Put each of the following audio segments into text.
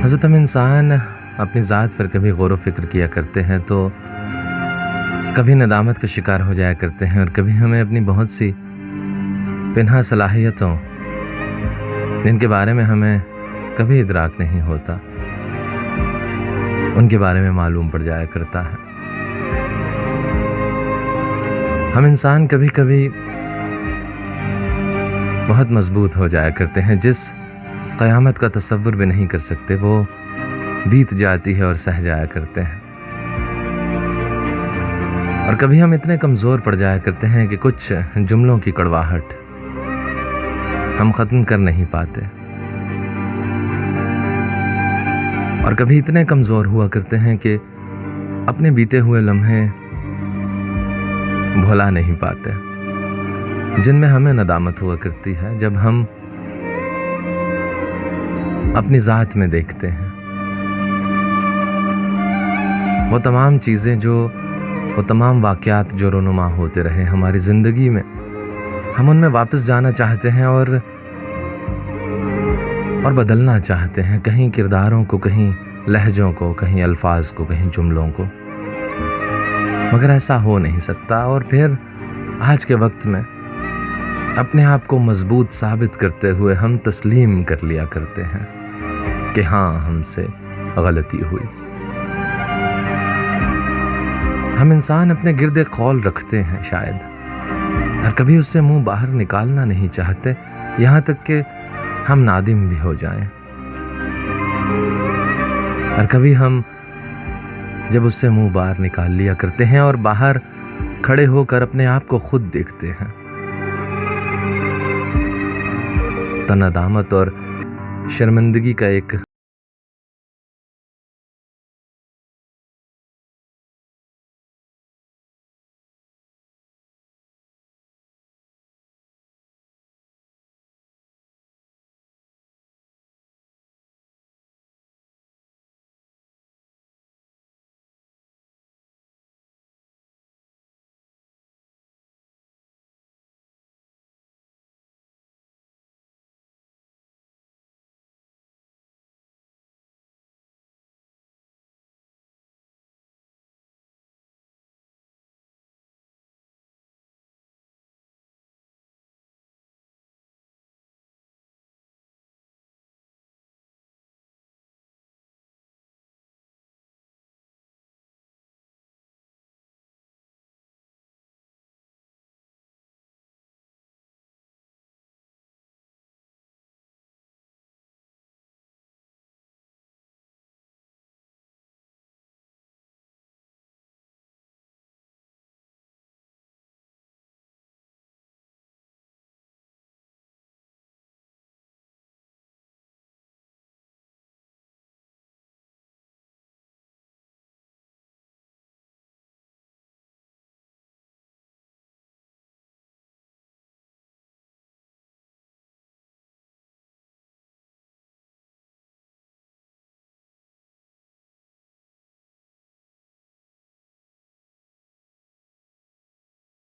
हज़रत हम इंसान अपनी ज़ात पर कभी गौर व फ़िक्र किया करते हैं तो कभी नदामत का शिकार हो जाया करते हैं और कभी हमें अपनी बहुत सी पिन्हा सलाहियतों जिनके बारे में हमें कभी इदराक नहीं होता उनके बारे में मालूम पड़ जाया करता है। हम इंसान कभी कभी बहुत मजबूत हो जाया करते हैं, जिस क़यामत का तसव्वुर भी नहीं कर सकते वो बीत जाती है और सह जाया करते हैं। और कभी हम इतने कमज़ोर पड़ जाया करते हैं कि कुछ जुमलों की कड़वाहट हम ख़त्म कर नहीं पाते, और कभी इतने कमज़ोर हुआ करते हैं कि अपने बीते हुए लम्हे भुला नहीं पाते, जिनमें हमें नदामत हुआ करती है जब हम अपनी ज़ात में देखते हैं वो तमाम चीज़ें, वो तमाम वाक़यात जो रोनुमा होते रहे हमारी ज़िंदगी में। हम उनमें वापस जाना चाहते हैं और बदलना चाहते हैं, कहीं किरदारों को, कहीं लहजों को, कहीं अल्फाज को, कहीं जुमलों को, मगर ऐसा हो नहीं सकता। और फिर आज के वक्त में अपने आप को मजबूत साबित करते हुए हम तस्लीम कर लिया करते हैं कि हाँ, हमसे गलती हुई। हम इंसान अपने गिर्दे कौल रखते हैं शायद, और कभी उससे मुंह बाहर निकालना नहीं चाहते, यहाँ तक कि हम नादिम भी हो जाएं। और कभी हम जब उससे मुंह बाहर निकाल लिया करते हैं और बाहर खड़े होकर अपने आप को खुद देखते हैं तो नदामत और शर्मिंदगी का एक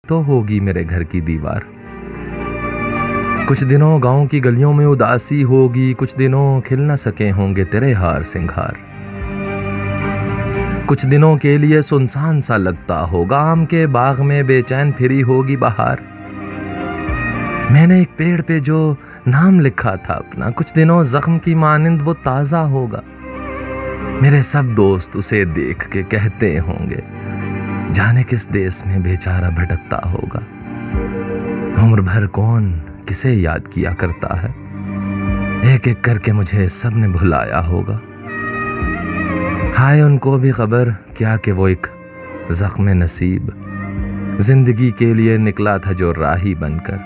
तो होगी मेरे घर की दीवार। कुछ दिनों गांव की गलियों में उदासी होगी, कुछ दिनों खिल न सके होंगे तेरे हार सिंगार। कुछ दिनों के लिए सुनसान सा लगता होगा, आम के बाग में बेचैन फिरी होगी बहार। मैंने एक पेड़ पे जो नाम लिखा था अपना, कुछ दिनों जख्म की मानिंद वो ताजा होगा। मेरे सब दोस्त उसे देख के कहते होंगे, जाने किस देश में बेचारा भटकता होगा। उम्र भर कौन किसे याद किया करता है, एक एक करके मुझे सबने भुलाया होगा। हाय उनको भी खबर क्या कि वो एक जख्म नसीब जिंदगी के लिए निकला था जो राही बनकर,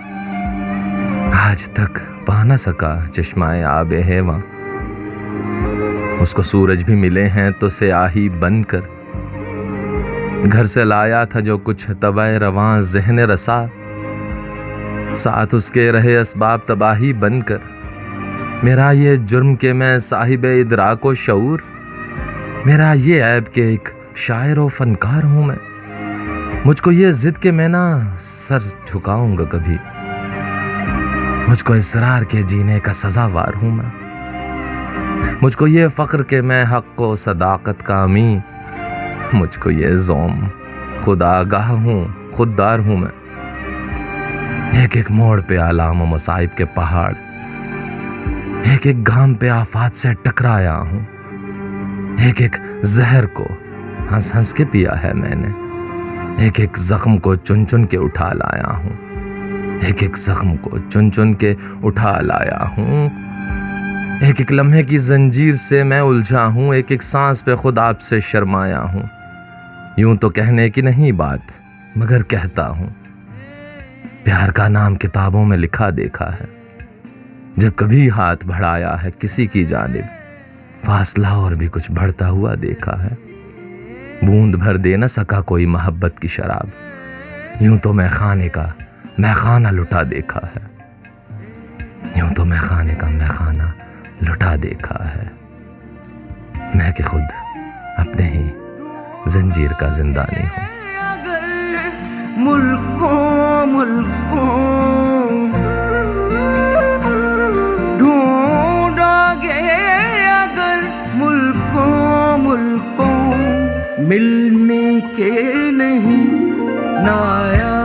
आज तक पा न सका चश्माए आबे हेवा। उसको सूरज भी मिले हैं तो स्याही बनकर, घर से लाया था जो कुछ तबाह रवां ज़हन रसा, साथ उसके रहे असबाब तबाही बनकर। मेरा ये जुर्म के मैं साहिब इदराक व शऊर, मेरा ये ऐब के एक शायर व फनकार हूँ मैं। मुझको ये जिद के मैं ना सर झुकाऊंगा कभी, मुझको इसरार के जीने का सजावार हूँ मैं। मुझको ये फ़ख्र के मैं हक़ व सदाकत का अमी, मुझको ये ज़ौम खुद आगाह हूँ, खुददार हूँ मैं। एक एक मोड़ पे आलाम व मसाइब के पहाड़, एक एक गाम पे आफात से टकराया हूँ। एक एक जहर को हंस हंस के पिया है मैंने, एक एक जख्म को चुन चुन के उठा लाया हूँ। एक एक जख्म को चुन चुन के उठा लाया हूँ। एक एक लम्हे की जंजीर से मैं उलझा हूँ, एक एक सांस पे खुद आपसे शर्माया हूँ। यूं तो कहने की नहीं बात, मगर कहता हूँ, प्यार का नाम किताबों में लिखा देखा है। जब कभी हाथ बढ़ाया है किसी की जानिब, फासला और भी कुछ बढ़ता हुआ देखा है। बूंद भर दे न सका कोई मोहब्बत की शराब, यूं तो मैं खाने का मैं खाना लुटा देखा है। यूं तो मैं खाने का मैं खाना लुटा देखा है। मैं कि खुद अपने ही जंजीर का जिंदानी हूँ। मुल्कों मुल्कों ढूंढोगे अगर, मुल्कों मुल्कों मिलने के नहीं नाया